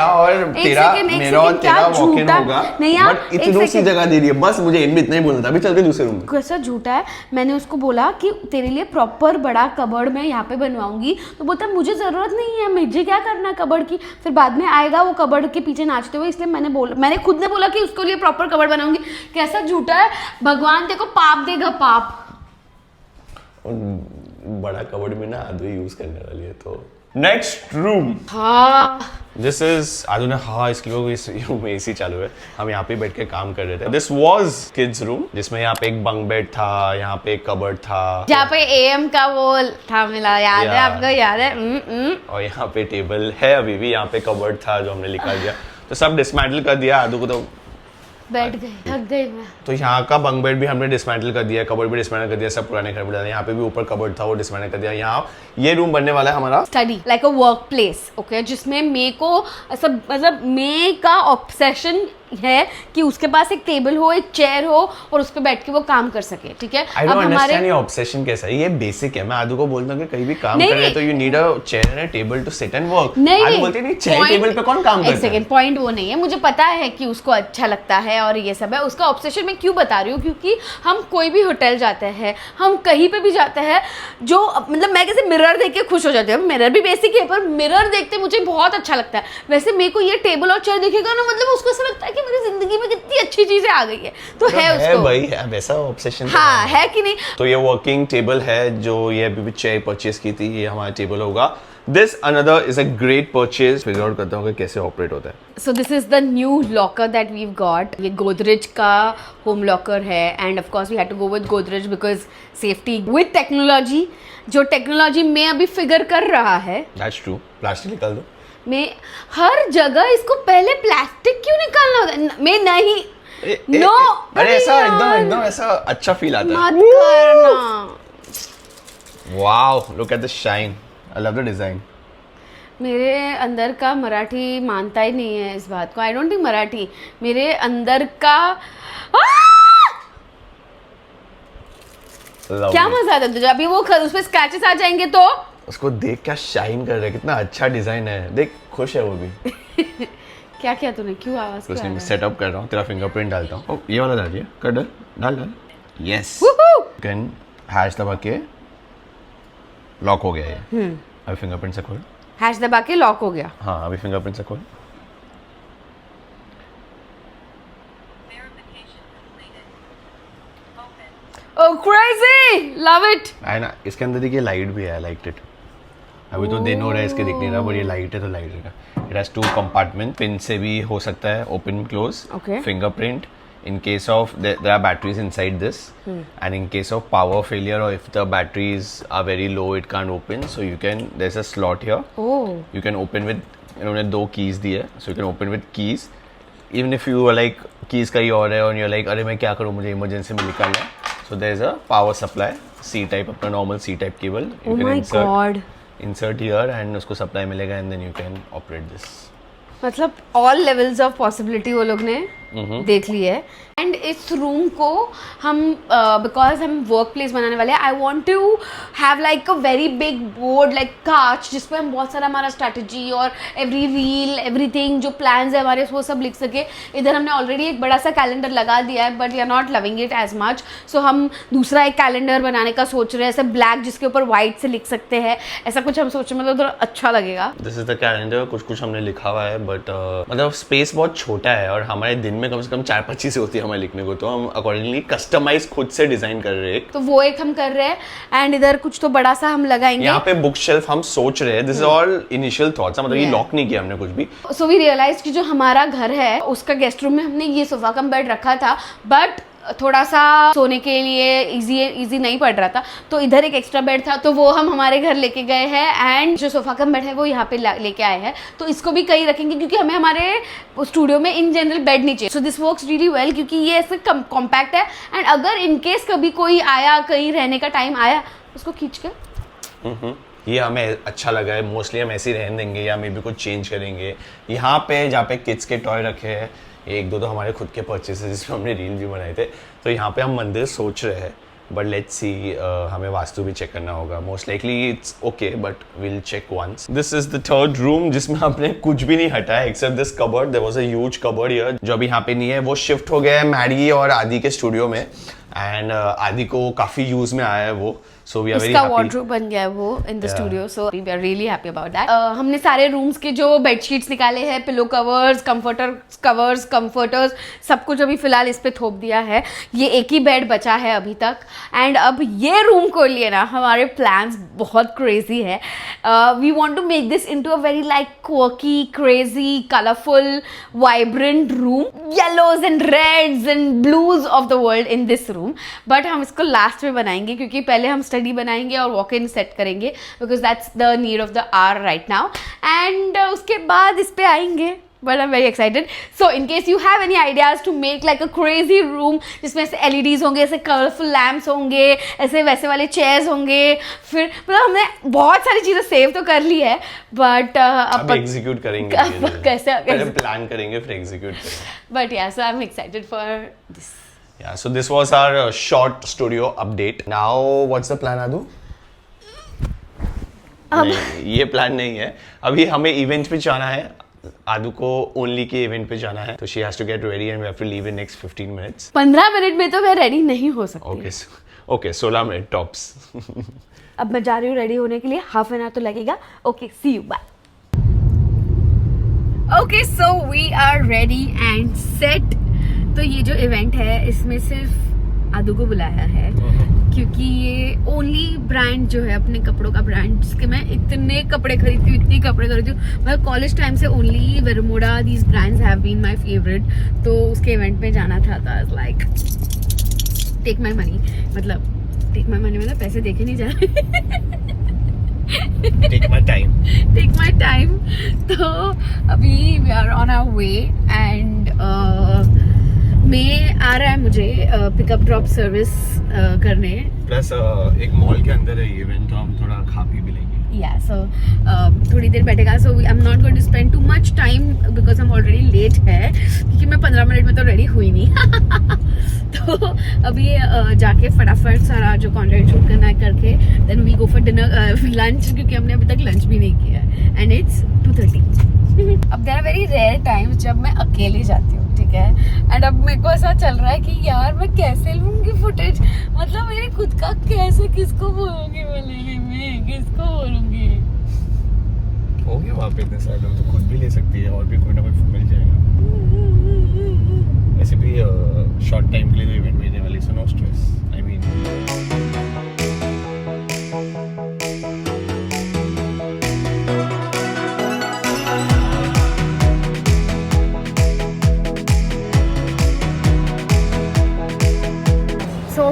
Speaker 4: और तेरा वॉक इन होगा, बट इतनू सी जगह दे रही है। बस मुझे इनमें इतना ही बोलना था। अभी चलते दूसरे रूम में।
Speaker 3: कैसा झूठा है, मैंने उसको बोला कि तेरे लिए प्रॉपर बड़ा कबर्ड मैं यहाँ पे बनवाऊंगी, तो बोलता मुझे जरूरत नहीं है, मुझे क्या करना है कबर्ड की। फिर बाद में आएगा वो कबर्ड के पीछे नाचते हुए, इसलिए मैंने खुद ने बोला कि उसके लिए प्रॉपर कबर्ड बनाऊंगी। कैसा झूठा है, भगवान तेरे को पाप देगा, पाप।
Speaker 4: बड़ा कबर्ड में ना आदू यूज करने वाली है। तो नेक्स्ट रूम,
Speaker 3: हाँ
Speaker 4: दिस इज आदू ने इसकी इस रूम में एसी चालू है, हम यहाँ पे बैठ के काम कर रहे थे। दिस वाज किड्स रूम, जिसमें यहाँ पे एक बंक बेड था, यहाँ पे एक कबर्ड था,
Speaker 3: जहाँ पे एएम का वो था मिला, याद है आपको, याद है?
Speaker 4: और यहाँ पे टेबल है अभी भी, यहाँ पे कबर्ड था जो हमने निकाल दिया, तो सब डिसमेंटल कर दिया। आदू को तो
Speaker 3: बैठ गई, थक गई मैं।
Speaker 4: तो यहाँ का बंक बेड भी हमने डिसमेंटल कर दिया, कबर्ड भी डिसमेंटल कर दिया, सब पुराने घर में डाला। यहाँ पे भी ऊपर कबर्ड था, वो डिसमेंटल कर दिया। यहाँ ये रूम बनने वाला है हमारा
Speaker 3: study like a work place, okay, जिसमें मे को ऐसा मतलब मे का ऑब्सेशन है कि उसके पास एक टेबल हो, एक चेयर हो और उस पे बैठ के वो काम कर सके, ठीक है।
Speaker 4: आई डोंट अंडरस्टैंड ये ऑब्सेशन कैसा है, ये बेसिक है। मैं आदू को बोलता हूँ कि कहीं भी काम कर रहे हो तो you need a chair and a table to sit and work. Adu बोलती है नहीं, चेयर टेबल पे कौन काम करता है।
Speaker 3: एक सेकंड, पॉइंट वो नहीं है, मुझे पता है कि उसको अच्छा लगता है और ये सब है। उसका ऑब्सेशन मैं क्यों बता रही हूँ, क्योंकि हम कोई भी होटल जाते हैं, हम कहीं पे भी जाते हैं, जो मतलब मैं कैसे मिरर देख के खुश हो जाती हूँ। मिरर भी बेसिक है, पर मिरर देखते मुझे बहुत अच्छा लगता है। वैसे मेरे को ये टेबल और चेयर दिखेगा ना, मतलब उसको ऐसा लगता है कि मेरी जिंदगी में कितनी अच्छी चीजें आ गई है। तो है उसको
Speaker 4: भाई वैसा ऑब्सेशन,
Speaker 3: हाँ है कि नहीं।
Speaker 4: तो ये वर्किंग टेबल है जो ये अभी भी चेयर परचेज की थी, ये हमारा टेबल होगा। This another is a great purchase. Figure out करता हूँ कि कैसे ऑपरेट होता है।
Speaker 3: So this is the new locker that we've got. ये गोदरेज का होम लॉकर है and of course we had to go with Godrej because safety with technology, जो टेक्नोलॉजी में अभी फिगर कर रहा है।
Speaker 4: That's true. प्लास्टिक निकाल दो।
Speaker 3: मैं हर जगह इसको पहले प्लास्टिक क्यों निकालना होता है? मैं नहीं नो
Speaker 4: अरे ऐसा एकदम ऐसा अच्छा फील आता है।
Speaker 3: मत करना।
Speaker 4: Wow, look at the shine, I love the design.
Speaker 3: मेरे अंदर का मराठी मानता ही नहीं है इस बात को। आई डोंट थिंक मराठी, मेरे अंदर का क्या मजा आता है तुझे? अभी वो उस पे स्क्रैचेस आ जाएंगे तो
Speaker 4: उसको देख क्या शाइन कर रहा है, कितना अच्छा डिजाइन है। देख खुश है वो भी।
Speaker 3: क्या किया तूने? क्यों आवाज
Speaker 4: कुछ नहीं, सेटअप कर रहा हूँ, तेरा फिंगरप्रिंट डालता हूँ। ये वाला डाल दिया, कर डाल। यस, कैन हैश दबा के लॉक हो गया ये। अभी फिंगरप्रिंट से खोल।
Speaker 3: हैश दबा के लॉक हो गया।
Speaker 4: हाँ, अभी फिंगरप्रिंट से खोल।
Speaker 3: Oh crazy, love it।
Speaker 4: है ना, इसके अंदर देखिए लाइट भी है, लाइक इट। अभी तो दिन हो रहा है, इसके दिख नहीं रहा, पर ये लाइट है तो लाइट रहेगा। इट हैज 2 कंपार्टमेंट, पिन से भी हो सकता है open close.
Speaker 3: Okay.
Speaker 4: Fingerprint in case of there are batteries inside this, and in case of power failure or if the batteries are very low it can't open, so you can, there's a slot here.
Speaker 3: Oh,
Speaker 4: you can open with, इन्होंने 2 keys दी है, so you can open with keys even if you are like keys कहीं और है और you're like अरे मैं क्या करूँ, मुझे emergency में निकालना है, so there's a power supply C type, अपना normal C type cable you
Speaker 3: oh
Speaker 4: can
Speaker 3: my God।
Speaker 4: insert here and उसको supply मिलेगा and then you can operate this।
Speaker 3: मतलब ऑल लेवल्स ऑफ पॉसिबिलिटी वो लोग ने देख ली है। एंड इस रूम को हम बिकॉज हम वर्क प्लेस बनाने वाले हैं, I want to have like a very big board like कांच, जिसपे हम बहुत सारा हमारा स्ट्रैटेजी और एवरी रील एवरीथिंग जो प्लान्स है हमारे वो सब लिख सके। इधर हमने ऑलरेडी एक बड़ा सा कैलेंडर लगा दिया है, but we are not loving it as much, so हम दूसरा एक कैलेंडर बनाने का सोच रहे हैं, ऐसे ब्लैक जिसके ऊपर व्हाइट से लिख सकते हैं, ऐसा कुछ हम सोच रहे हैं, मतलब थोड़ा अच्छा लगेगा।
Speaker 4: दिस इज द कैलेंडर, कुछ हमने लिखा हुआ है, बट मतलब स्पेस बहुत छोटा है और हमारे दिन में कम से कम 4-5 चीजें होती है हमें लिखने को, तो हम अकॉर्डिंगली कस्टमाइज खुद से डिजाइन कर रहे हैं।
Speaker 3: तो वो एक हम कर रहे हैं एंड इधर कुछ तो बड़ा सा हम लगाएंगे।
Speaker 4: यहाँ पे बुक शेल्फ हम सोच रहे हैं, this is all initial thoughts, मतलब ये लॉक नहीं किया हमने कुछ भी।
Speaker 3: सो वी रियलाइज कि जो हमारा घर है उसका गेस्ट रूम में हमने ये सोफा कम बेड रखा था, बट थोड़ा सा सोने के लिए इजी नहीं पड़ रहा था, तो इधर एक एक्स्ट्रा बेड था, तो वो हम हमारे घर लेके गए हैं एंड जो सोफा कम बेड है वो यहाँ पे लेके आए हैं। तो इसको भी कहीं रखेंगे क्योंकि हमें हमारे स्टूडियो में इन जनरल बेड नहीं चाहिए। So this works really well क्योंकि ये ऐसे कॉम्पैक्ट है एंड अगर इनकेस कभी कोई आया, कहीं रहने का टाइम आया, उसको खींच के
Speaker 4: ये हमें अच्छा लगा है। मोस्टली हम ऐसे ही रहने देंगे या मे बी कुछ चेंज करेंगे। यहाँ पे जहाँ पे किड्स के टॉय रखे हैं, ये एक दो तो हमारे खुद के परचेसेस जिसमें हमने रील भी बनाए थे. तो यहाँ पे हम मंदिर सोच रहे हैं, बट लेट्स सी, हमें वास्तु भी चेक करना होगा. Most likely it's okay, but will check once. This is the third room जिसमें आपने कुछ भी नहीं हटाया except this cupboard. There was a huge cupboard here जो अभी यहाँ पे नहीं है. वो शिफ्ट हो गया है मैडी और आदि के स्टूडियो में, एंड आदि को काफी यूज में आया है वो. सो वी आर वेरी
Speaker 3: इसका
Speaker 4: हैप्पी.
Speaker 3: वार्डरोब बन गया है वो in the studio, so we are really happy about that. हमने सारे रूम्स के जो बेडशीट्स निकाले हैं, पिलो कवर्स, कंफर्टर्स, सब कुछ अभी फिलहाल इस पे थोप दिया है. ये एक ही बेड बचा है अभी तक. एंड अब ये रूम को लिए ना हमारे प्लान्स बहुत क्रेजी है. We want to make this into a very like quirky, crazy, colourful, vibrant room. Yellows and reds and blues of the world in this room. But हम इसको लास्ट में बनाएंगे क्योंकि पहले हम स्टडी बनाएंगे और वॉक इन सेट करेंगे, because that's the need of the hour right now. एंड उसके बाद इस पे आएंगे. But I'm very excited. So in case you have any ideas to make like a crazy room जिसमें ऐसे LEDs होंगे, ऐसे colourful lamps होंगे, ऐसे वैसे वाले chairs होंगे, फिर मतलब हमने बहुत सारी चीज़ें सेव तो कर ली है, but
Speaker 4: अब एग्जीक्यूट करेंगे.
Speaker 3: कैसे
Speaker 4: पहले प्लान करेंगे फिर एग्जीक्यूट करेंगे.
Speaker 3: But yeah, so I'm excited for this.
Speaker 4: Yeah, so this was our short studio update. Now what's the plan, Adu? नहीं, ये प्लान नहीं है. अभी हमें इवेंट पे जाना है. आदू को ओनली के इवेंट पे जाना है, तो she has to get ready and we have to leave in next 15 minutes.
Speaker 3: 15 minute में तो मैं रेडी नहीं हो सकती.
Speaker 4: Okay 16 minute tops.
Speaker 3: अब मैं जा रही हूँ रेडी होने के लिए. हाफ एन आवर तो लगेगा. Okay, see you, bye. Okay, so we are ready and set. तो ये जो इवेंट है इसमें सिर्फ आदू को बुलाया है क्योंकि ये ओनली ब्रांड जो है अपने कपड़ों का ब्रांड, जिसके मैं इतने कपड़े खरीदती हूँ, इतनी कपड़े खरीदती हूँ. मैं कॉलेज टाइम से only Vero Moda, these brands have been my favourite. तो उसके इवेंट में जाना था लाइक टेक माय मनी, मतलब पैसे देखे नहीं जा रहे.
Speaker 4: Take my time.
Speaker 3: तो अभी we are on our way end में आ रहा है मुझे पिकअप ड्रॉप सर्विस करने.
Speaker 4: प्लस एक मॉल के अंदर है ये इवेंट, तो हम थोड़ा खा पी भी लेंगे.
Speaker 3: Yeah, so थोड़ी देर बैठेगा. So I'm not going to spend too much time because I'm already late है, क्योंकि मैं 15 मिनट में तो रेडी हुई नहीं. तो अभी जाके फटाफट सारा जो कंटेंट शूट करना है करके then we go for dinner, lunch, क्योंकि हमने अभी तक लंच भी नहीं किया है. And it's 2:30. अब there are very rare times जब मैं अकेले जाती हूँ, ठीक है. एंड अब मेरे को ऐसा चल रहा है कि यार मैं कैसे लूँगी फुटेज, मतलब मेरे खुद का कैसे, किसको बोलूँगी, मैं किसको बोलूँगी.
Speaker 4: हो गया वहाँ पे इतने सारे लोग, तो खुद भी ले सकती है और भी कोई ना कोई मिल जाएगा. ऐसे भी शॉर्ट टाइम के लिए जो इवेंट मिलने वाली, so no stress. I mean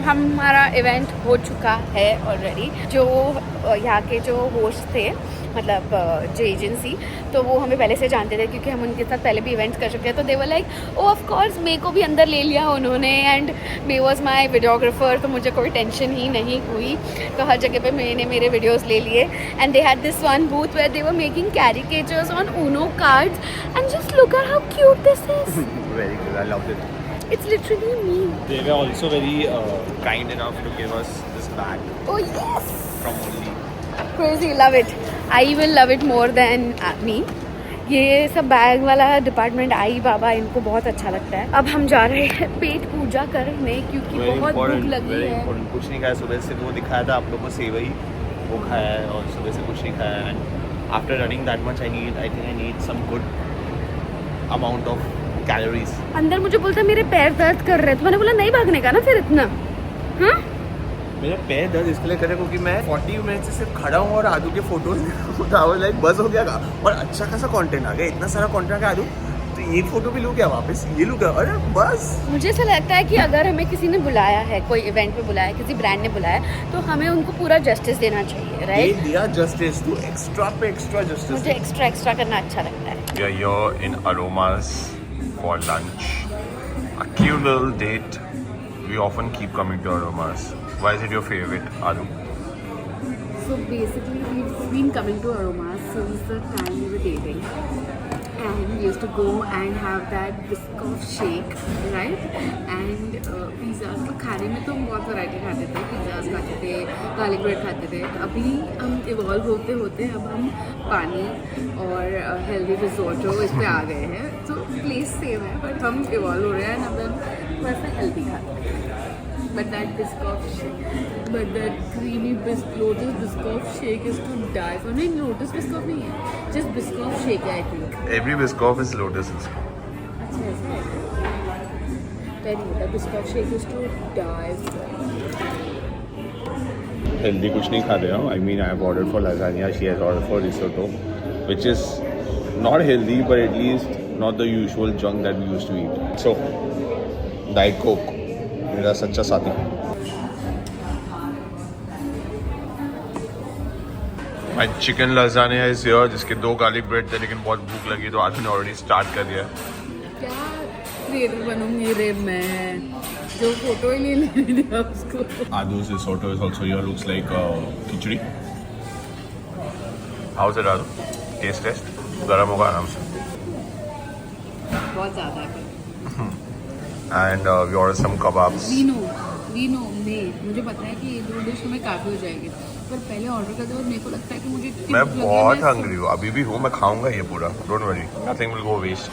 Speaker 3: हमारा इवेंट हो चुका है ऑलरेडी. जो यहाँ के जो होस्ट थे, मतलब जो एजेंसी, तो वो हमें पहले से जानते थे क्योंकि हम उनके साथ पहले भी इवेंट्स कर चुके हैं. तो they were like oh of course, मेरे को भी अंदर ले लिया उन्होंने. And me was my videographer, तो मुझे कोई टेंशन ही नहीं हुई. तो हर जगह पे मैंने मेरे वीडियोस ले लिए. And they had this one booth where they were making caricatures on Uno cards. And just look at how cute this is.
Speaker 4: Very good, I loved it.
Speaker 3: It's literally me.
Speaker 4: They were also very kind enough to give us this bag
Speaker 3: Oh yes.
Speaker 4: from Only.
Speaker 3: Crazy, love it. I will love it more than me. ये सब bag वाला department, आई बाबा, इनको बहुत अच्छा लगता है. अब हम जा रहे हैं पेट पूजा करने क्योंकि बहुत भूख लगी है.
Speaker 4: कुछ नहीं खाया सुबह से, वो दिखाया था आप लोगों को सेवई, वो खाया है और सुबह से कुछ नहीं खाया है. And after running that much I think I need some good amount of calories.
Speaker 3: अंदर मुझे बोलता मेरे पैर दर्द कर रहे, तो मैंने बोला नहीं भागने का ना फिर इतना. हाँ,
Speaker 4: मेरा पैर दर्द इसके लिए कर रहा है क्योंकि मैं 40 मिनट से सिर्फ खड़ा हूँ और आदू के फोटोज लाइक बस हो गया. और अच्छा खासा कंटेंट आ गया, इतना सारा कंटेंट आ गया आदू, तो ये फोटो भी लूँ क्या वापस, ये लूँ क्या, अरे बस. मुझे
Speaker 3: ऐसा लगता है कि अगर हमें किसी ने बुलाया है, कोई इवेंट पे बुलाया है, किसी ब्रांड ने बुलाया, तो हमें उनको पूरा जस्टिस देना चाहिए, राइट?
Speaker 4: दिया जस्टिस, तू एक्स्ट्रा पे एक्स्ट्रा जस्टिस.
Speaker 3: मुझे एक्स्ट्रा करना अच्छा लगता है.
Speaker 1: We are here in Aromas for lunch. A cute little date. We often keep coming to Aromas. Why is it your favorite, Adu?
Speaker 3: So basically we've been coming to Aromas since the time we were dating. and we used to go and have that Biscoff shake, right? And pizzas तो खाने में तो हम बहुत variety खाते थे, pizzas खाते थे, गार्लिक ब्रेड खाते थे. अभी हम इवॉल्व होते होते अब हम पानी और हेल्दी रिजोर्टो इस पे आ गए हैं. तो प्लेस सेम है बट हम इवॉल्व हो रहे हैं and अब हम थोड़ा सा हेल्दी खाते हैं. But that Biscoff shake, but that creamy Lotus Biscoff shake is to die for. नहीं, Lotus Biscoff नहीं है, just Biscoff shake है I think.
Speaker 1: Every Biscoff is Lotus.
Speaker 3: अच्छा ऐसा है. Very the Biscoff shake is to die for.
Speaker 1: Healthy कुछ नहीं खा रहे हो. I mean, I have ordered for lasagna. She has ordered for risotto, which is not healthy, but at least not the usual junk that we used to eat. So, Diet Coke. मेरा सच्चा साथी. My chicken lasagna is here, जिसके 2 garlic bread थे लेकिन बहुत भूख लगी तो आदमी ने ऑलरेडी स्टार्ट कर दिया.
Speaker 3: क्या क्रिएटर बनूंगी रे मैं, जो फोटो ही नहीं लेने दिया उसको.
Speaker 1: Adu's risotto is also here. Looks like khichdi. How's it, Adu? Taste? गरम होगा आराम से.
Speaker 3: बहुत ज़्यादा है.
Speaker 1: And we ordered some kebabs.
Speaker 3: We know मुझे पता है कि ये 2 डिश हमें काफ़ी हो जाएगी, पर पहले ऑर्डर करते वक्त मेरे को लगता है कि मुझे इतनी
Speaker 1: मैं
Speaker 3: भूख लगी है,
Speaker 1: बहुत
Speaker 3: मैं
Speaker 1: हंग्री हूँ. अभी भी हूँ. मैं खाऊंगा ये पूरा. Don't worry. Nothing will go waste.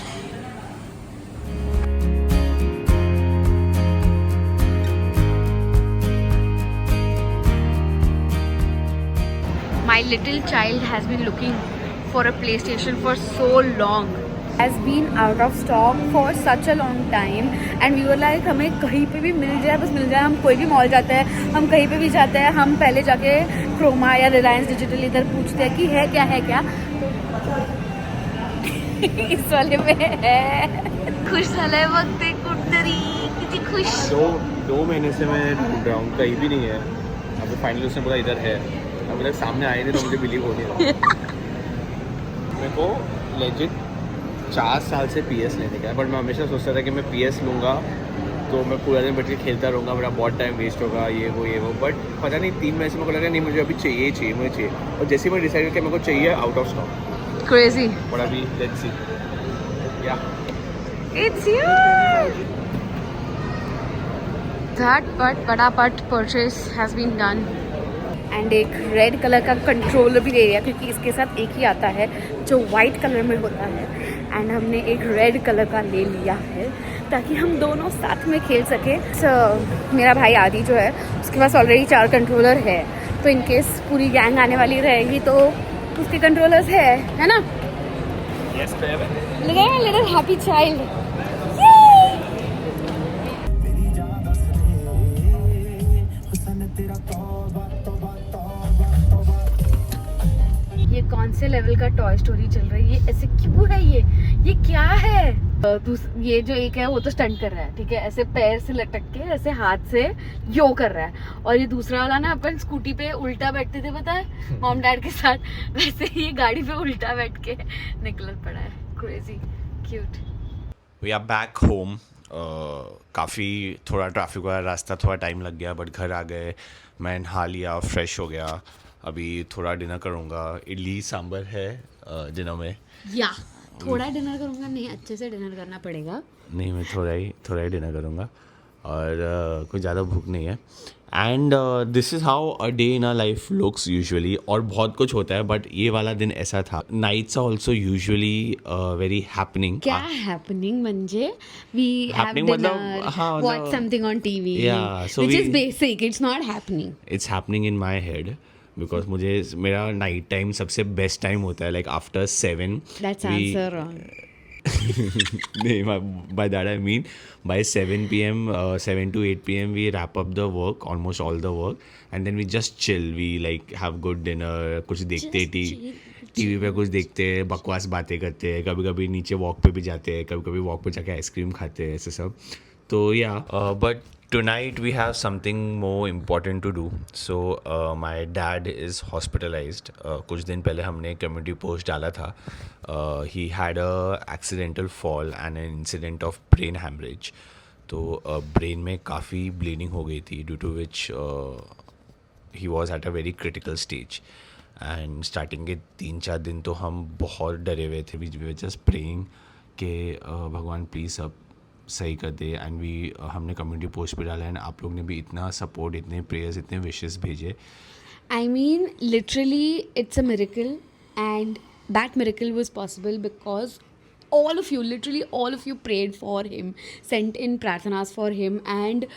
Speaker 3: My little child has been looking for a PlayStation for so long. Has been out of stock for such a long time and we were like हमें कहीं पे भी मिल जाए, बस मिल जाए. हम कोई भी मॉल जाते हैं, हम कहीं पे भी जाते हैं, हम पहले जाके क्रोमा या रिलायंस डिजिटल इधर पूछते हैं कि है क्या. इस वाले में है. खुश झालाय बघ ते कुठतरी, किती खुश.
Speaker 1: 2 महीने से मैं ढूंढ रहा हूँ, कहीं भी नहीं है. अब फाइनली उसने बोला इधर है. अब तक सामने आए नहीं तो मुझे बिलीव हो नहीं रहा. मेरे को लेजिट 4 साल से PS लेने का है, बट मैं हमेशा सोचता था कि मैं PS लूँगा तो मैं पूरा दिन बैठ के खेलता रहूँगा, मेरा बहुत टाइम वेस्ट होगा, ये वो. बट पता नहीं 3 महीने से मेरे को लगा नहीं मुझे अभी चाहिए. और जैसे ही मैं डिसाइड किया मेरे को चाहिए, out of stock.
Speaker 3: Crazy.
Speaker 1: But अभी लेट्स सी. या
Speaker 3: It's here. That फटाफट purchase has been done. And एक रेड कलर का कंट्रोलर भी ले लिया क्योंकि इसके साथ एक ही आता है जो वाइट कलर में होता है. एंड हमने एक रेड कलर का ले लिया है ताकि हम दोनों साथ में खेल सकें. मेरा भाई आदि जो है उसके पास ऑलरेडी 4 कंट्रोलर है, तो इनकेस पूरी गैंग आने वाली रहेगी तो उसके कंट्रोलर्स है ना.
Speaker 1: Yes baby.
Speaker 3: लगा लिटिल हैप्पी चाइल्ड. ये कौन से लेवल का टॉय स्टोरी चल रही है, ऐसे क्यों है ये क्या है. ये जो एक है वो तो स्टंट कर रहा है, ठीक है, ऐसे पैर से लटक के ऐसे हाथ से यो कर रहा है. और ये दूसरा वाला ना, अपन स्कूटी पे उल्टा बैठते थे पता है मॉम डैड के साथ, वैसे ये गाड़ी पे उल्टा बैठ के निकल पड़ा है. Crazy cute.
Speaker 4: We are back home. काफ़ी थोड़ा ट्रैफिक वाला रास्ता, थोड़ा टाइम लग गया, बट घर आ गए. मैं नहा लिया, फ्रेश हो गया. अभी थोड़ा डिनर करूँगा. इडली सांभर है डिनर में.
Speaker 3: या थोड़ा डिनर करूँगा नहीं, अच्छे से डिनर करना पड़ेगा.
Speaker 4: नहीं, मैं थोड़ा ही डिनर करूँगा और कोई ज़्यादा भूख नहीं है. And this is how a day in a life looks usually. और बहुत कुछ होता है बट ये वाला दिन ऐसा था. Nights are also usually very happening.
Speaker 3: क्या हैपनिंग म्हणजे वी हैव
Speaker 4: Happening मतलब,
Speaker 3: डिनर,
Speaker 4: हाँ,
Speaker 3: watch something on TV,
Speaker 4: Yeah, so
Speaker 3: which
Speaker 4: we-
Speaker 3: is basic. It's not happening.
Speaker 4: It's happening in my head because मेरा नाइट टाइम सबसे best time होता है, like after 7.
Speaker 3: That's answer wrong.
Speaker 4: By that I mean by 7 p.m. 7 to 8 p.m. we wrap up the work, almost all the work, and then we just chill. We like have good dinner, कुछ देखते TV पे कुछ देखते हैं, बकवास बातें करते हैं, कभी कभी नीचे वॉक पे भी जाते हैं, कभी कभी वॉक पे जाके आइसक्रीम खाते हैं, ऐसे सब. तो या but tonight we have something more important to do. So my dad is hospitalized. कुछ दिन पहले हमने community post डाला था. He had a accidental fall and an incident of brain hemorrhage. तो brain में काफ़ी bleeding हो गई थी, due to which he was at a very critical stage.
Speaker 5: And starting के 3-4 दिन तो हम बहुत डरे हुए थे. वी वर जस्ट प्रेइंग कि भगवान प्लीज़ सब सही कर दे. एंड हमने कम्युनिटी पोस्ट पे डाला एंड आप लोग ने भी इतना सपोर्ट, इतने प्रेयर्स, इतने विशेस भेजे.
Speaker 3: I mean, literally, it's a miracle, and that miracle was possible because all of you, literally all of you, prayed for him, sent in prathanas for him, and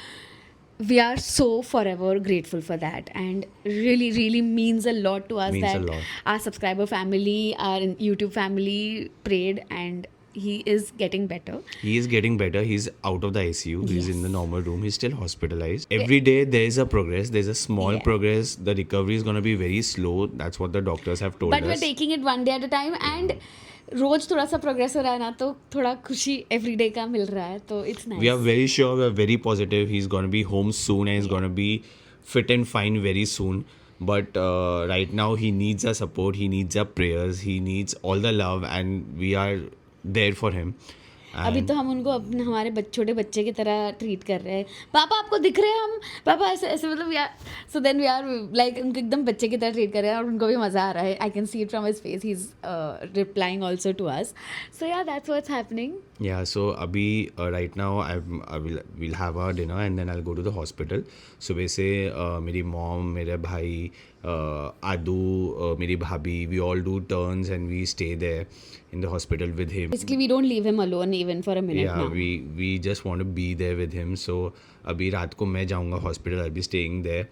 Speaker 3: we are so forever grateful for that. And really, really means a lot to us
Speaker 5: Means a
Speaker 3: that
Speaker 5: lot.
Speaker 3: our subscriber family, our YouTube family prayed, and he is getting better.
Speaker 5: He is getting better. He's out of the ICU. He's in
Speaker 3: Yes.
Speaker 5: the normal room. He's still hospitalized. Every day there is a progress. There's a small
Speaker 3: Yeah.
Speaker 5: progress. The recovery is going to be very slow. That's what the doctors have told
Speaker 3: But we're
Speaker 5: us.
Speaker 3: taking it one day at a time, and रोज थोड़ा सा progress हो रहा है ना, तो थोड़ा खुशी everyday का मिल रहा है, तो it's nice.
Speaker 5: We are very sure. We are very positive. He's going to be home soon and he's going to be fit and fine very soon. But right now he needs our support. He needs our prayers. He needs all the love, and we are there for him.
Speaker 3: अभी
Speaker 5: And
Speaker 3: तो हम उनको अपने हमारे छोटे बच्चे की तरह ट्रीट कर रहे हैं. पापा आपको दिख रहे हैं हम, पापा ऐसे ऐसे, मतलब यार. So then we are like उनको एकदम बच्चे की तरह ट्रीट कर रहे हैं, और उनको भी मज़ा आ रहा है. I can see it from his face. He is replying also to us. So yeah that's what's happening.
Speaker 5: yeah, so abhi right now we'll have our dinner and then I'll go to the hospital. सुबह से मेरी mom, मेरे भाई, आदू, मेरी भाभी, we all do turns and we stay there in the hospital with him.
Speaker 3: Basically, we don't leave him alone even for a minute
Speaker 5: Yeah,
Speaker 3: now.
Speaker 5: we just want to be there with him. So अभी रात को मैं जाऊँगा hospital. I'll be staying there.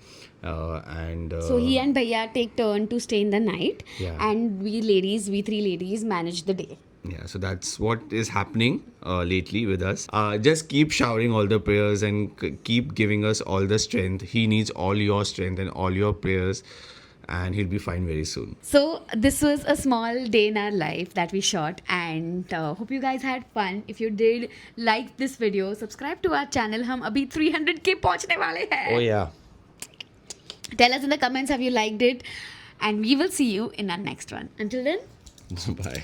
Speaker 5: And
Speaker 3: So he and Bhaiya take turn to stay in the night,
Speaker 5: Yeah.
Speaker 3: and we three ladies manage the day.
Speaker 5: yeah, so that's what is happening lately with us. Just keep showering all the prayers and keep giving us all the strength. He needs all your strength and all your prayers, and he'll be fine very soon.
Speaker 3: So this was a small day in our life that we shot, and hope you guys had fun. If you did like this video, subscribe to our channel. हम अभी 300K पहुंचने वाले हैं.
Speaker 5: Oh yeah.
Speaker 3: Tell us in the comments have you liked it, and we will see you in our next one. Until then.
Speaker 5: Bye.